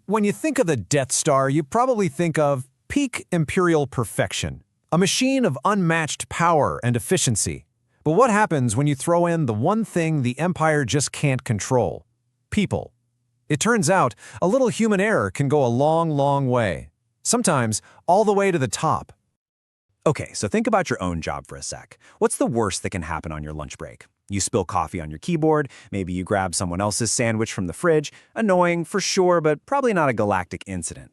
When you think of the Death Star, you probably think of peak Imperial perfection, a machine of unmatched power and efficiency. But what happens when you throw in the one thing the Empire just can't control? People. It turns out, a little human error can go a long, long way. Sometimes, all the way to the top. Okay, so think about your own job for a sec. What's the worst that can happen on your lunch break? You spill coffee on your keyboard, maybe you grab someone else's sandwich from the fridge. Annoying for sure, but probably not a galactic incident.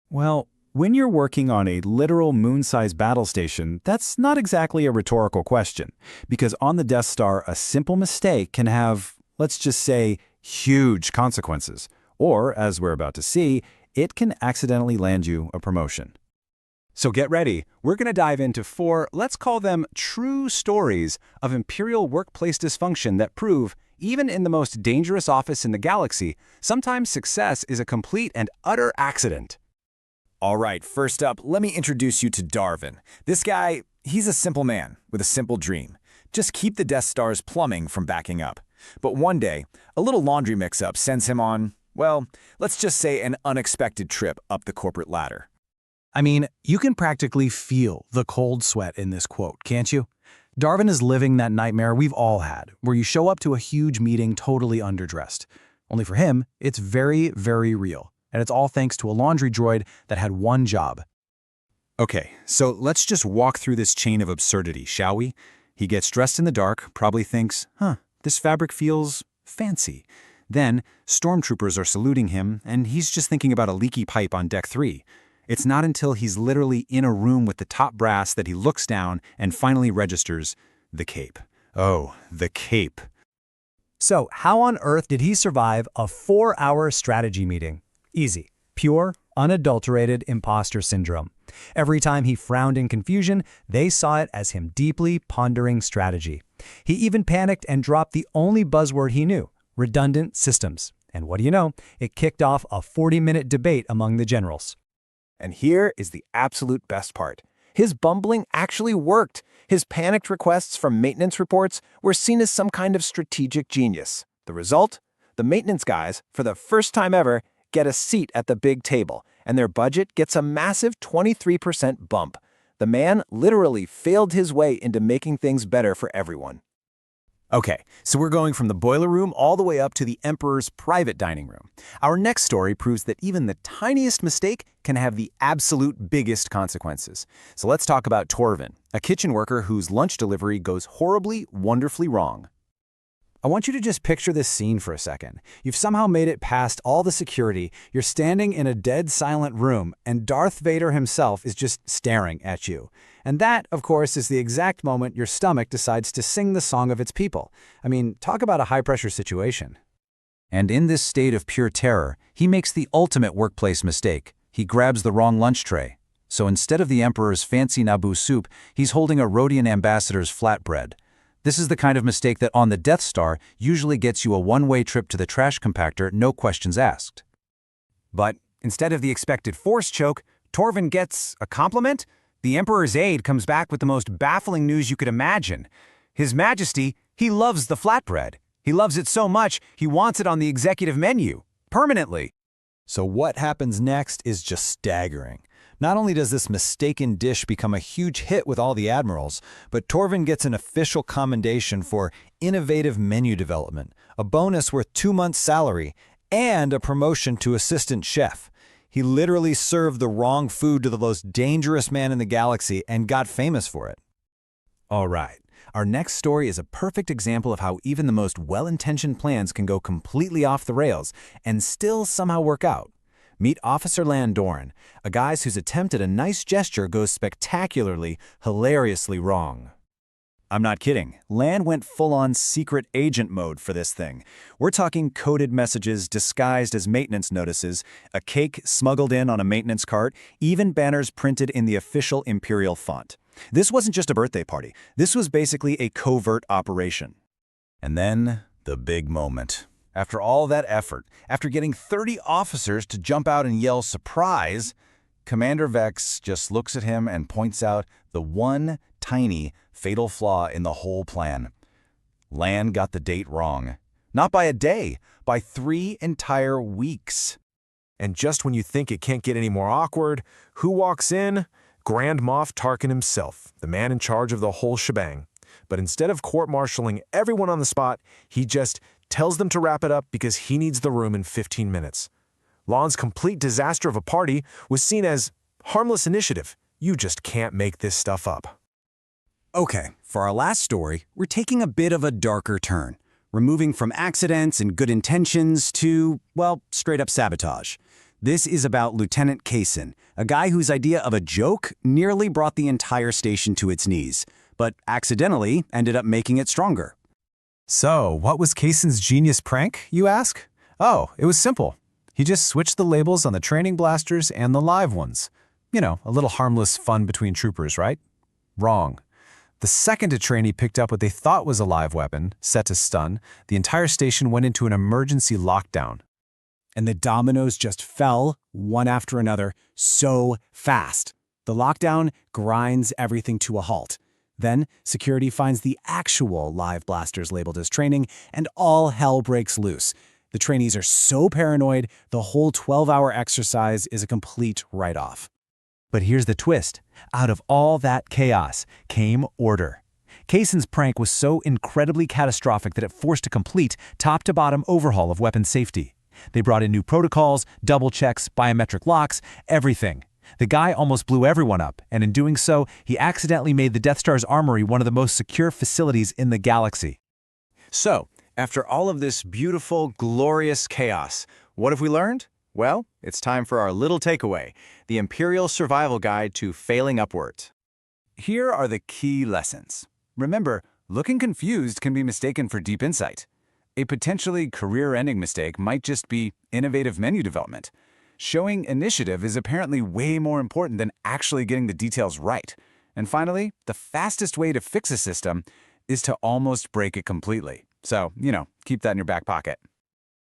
Well, when you're working on a literal moon-sized battle station, that's not exactly a rhetorical question, because on the Death Star, a simple mistake can have, let's just say, huge consequences. Or, as we're about to see, it can accidentally land you a promotion. So get ready. We're going to dive into 4, let's call them true stories of Imperial workplace dysfunction that prove, even in the most dangerous office in the galaxy, sometimes success is a complete and utter accident. All right, first up, let me introduce you to Darwin. This guy, he's a simple man with a simple dream. Just keep the Death Star's plumbing from backing up. But one day, a little laundry mix-up sends him on, well, let's just say an unexpected trip up the corporate ladder. I mean, you can practically feel the cold sweat in this quote, can't you? Darwin is living that nightmare we've all had, where you show up to a huge meeting totally underdressed. Only for him, it's very, very real. And it's all thanks to a laundry droid that had one job. Okay, so let's just walk through this chain of absurdity, shall we? He gets dressed in the dark, probably thinks, this fabric feels fancy. Then, stormtroopers are saluting him, and he's just thinking about a leaky pipe on Deck 3. It's not until he's literally in a room with the top brass that he looks down and finally registers the cape. Oh, the cape. So, how on earth did he survive a 4-hour strategy meeting? Easy. Pure, unadulterated imposter syndrome. Every time he frowned in confusion, they saw it as him deeply pondering strategy. He even panicked and dropped the only buzzword he knew, redundant systems. And what do you know? It kicked off a 40-minute debate among the generals. And here is the absolute best part. His bumbling actually worked. His panicked requests from maintenance reports were seen as some kind of strategic genius. The result? The maintenance guys, for the first time ever, get a seat at the big table, and their budget gets a massive 23% bump. The man literally failed his way into making things better for everyone. Okay, so we're going from the boiler room all the way up to the Emperor's private dining room. Our next story proves that even the tiniest mistake can have the absolute biggest consequences. So let's talk about Torvin, a kitchen worker whose lunch delivery goes horribly, wonderfully wrong. I want you to just picture this scene for a second. You've somehow made it past all the security, you're standing in a dead silent room, and Darth Vader himself is just staring at you. And that, of course, is the exact moment your stomach decides to sing the song of its people. I mean, talk about a high-pressure situation. And in this state of pure terror, he makes the ultimate workplace mistake. He grabs the wrong lunch tray. So instead of the Emperor's fancy Naboo soup, he's holding a Rodian ambassador's flatbread. This is the kind of mistake that on the Death Star usually gets you a one-way trip to the trash compactor, no questions asked. But instead of the expected force choke, Torvin gets a compliment? The Emperor's aide comes back with the most baffling news you could imagine. His Majesty, he loves the flatbread. He loves it so much, he wants it on the executive menu, permanently. So what happens next is just staggering. Not only does this mistaken dish become a huge hit with all the admirals, but Torvin gets an official commendation for innovative menu development, a bonus worth 2 months' salary, and a promotion to assistant chef. He literally served the wrong food to the most dangerous man in the galaxy and got famous for it. All right. Our next story is a perfect example of how even the most well-intentioned plans can go completely off the rails and still somehow work out. Meet Officer Landoran, a guy whose attempt at a nice gesture goes spectacularly, hilariously wrong. I'm not kidding. Lan went full-on secret agent mode for this thing. We're talking coded messages disguised as maintenance notices, a cake smuggled in on a maintenance cart, even banners printed in the official Imperial font. This wasn't just a birthday party. This was basically a covert operation. And then, the big moment. After all that effort, after getting 30 officers to jump out and yell surprise, Commander Vex just looks at him and points out the one tiny, fatal flaw in the whole plan. Lan got the date wrong. Not by a day, by 3 entire weeks. And just when you think it can't get any more awkward, who walks in? Grand Moff Tarkin himself, the man in charge of the whole shebang. But instead of court-martialing everyone on the spot, he just tells them to wrap it up because he needs the room in 15 minutes. Lon's complete disaster of a party was seen as harmless initiative. You just can't make this stuff up. Okay, for our last story, we're taking a bit of a darker turn, removing from accidents and good intentions to, well, straight-up sabotage. This is about Lieutenant Kaysen, a guy whose idea of a joke nearly brought the entire station to its knees, but accidentally ended up making it stronger. So, what was Kaysen's genius prank, you ask? Oh, it was simple. He just switched the labels on the training blasters and the live ones. You know, a little harmless fun between troopers, right? Wrong. The second a trainee picked up what they thought was a live weapon, set to stun, the entire station went into an emergency lockdown. And the dominoes just fell, one after another, so fast. The lockdown grinds everything to a halt. Then, security finds the actual live blasters labeled as training, and all hell breaks loose. The trainees are so paranoid, the whole 12-hour exercise is a complete write-off. But here's the twist. Out of all that chaos came order. Kaysen's prank was so incredibly catastrophic that it forced a complete top-to-bottom overhaul of weapons safety. They brought in new protocols, double checks, biometric locks, everything. The guy almost blew everyone up, and in doing so, he accidentally made the Death Star's armory one of the most secure facilities in the galaxy. So, after all of this beautiful, glorious chaos, what have we learned? Well, it's time for our little takeaway, the Imperial Survival Guide to Failing Upwards. Here are the key lessons. Remember, looking confused can be mistaken for deep insight. A potentially career-ending mistake might just be innovative menu development. Showing initiative is apparently way more important than actually getting the details right. And finally, the fastest way to fix a system is to almost break it completely. So, keep that in your back pocket.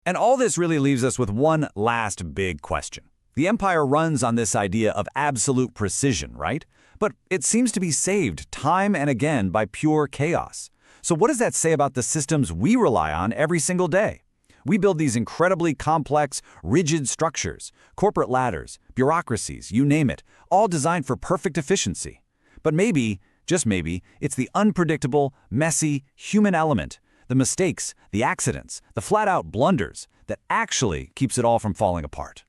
And all this really leaves us with one last big question. The Empire runs on this idea of absolute precision, right? But it seems to be saved time and again by pure chaos. So what does that say about the systems we rely on every single day? We build these incredibly complex, rigid structures, corporate ladders, bureaucracies, you name it, all designed for perfect efficiency. But maybe, just maybe, it's the unpredictable, messy, human element, the mistakes, the accidents, the flat-out blunders that actually keeps it all from falling apart.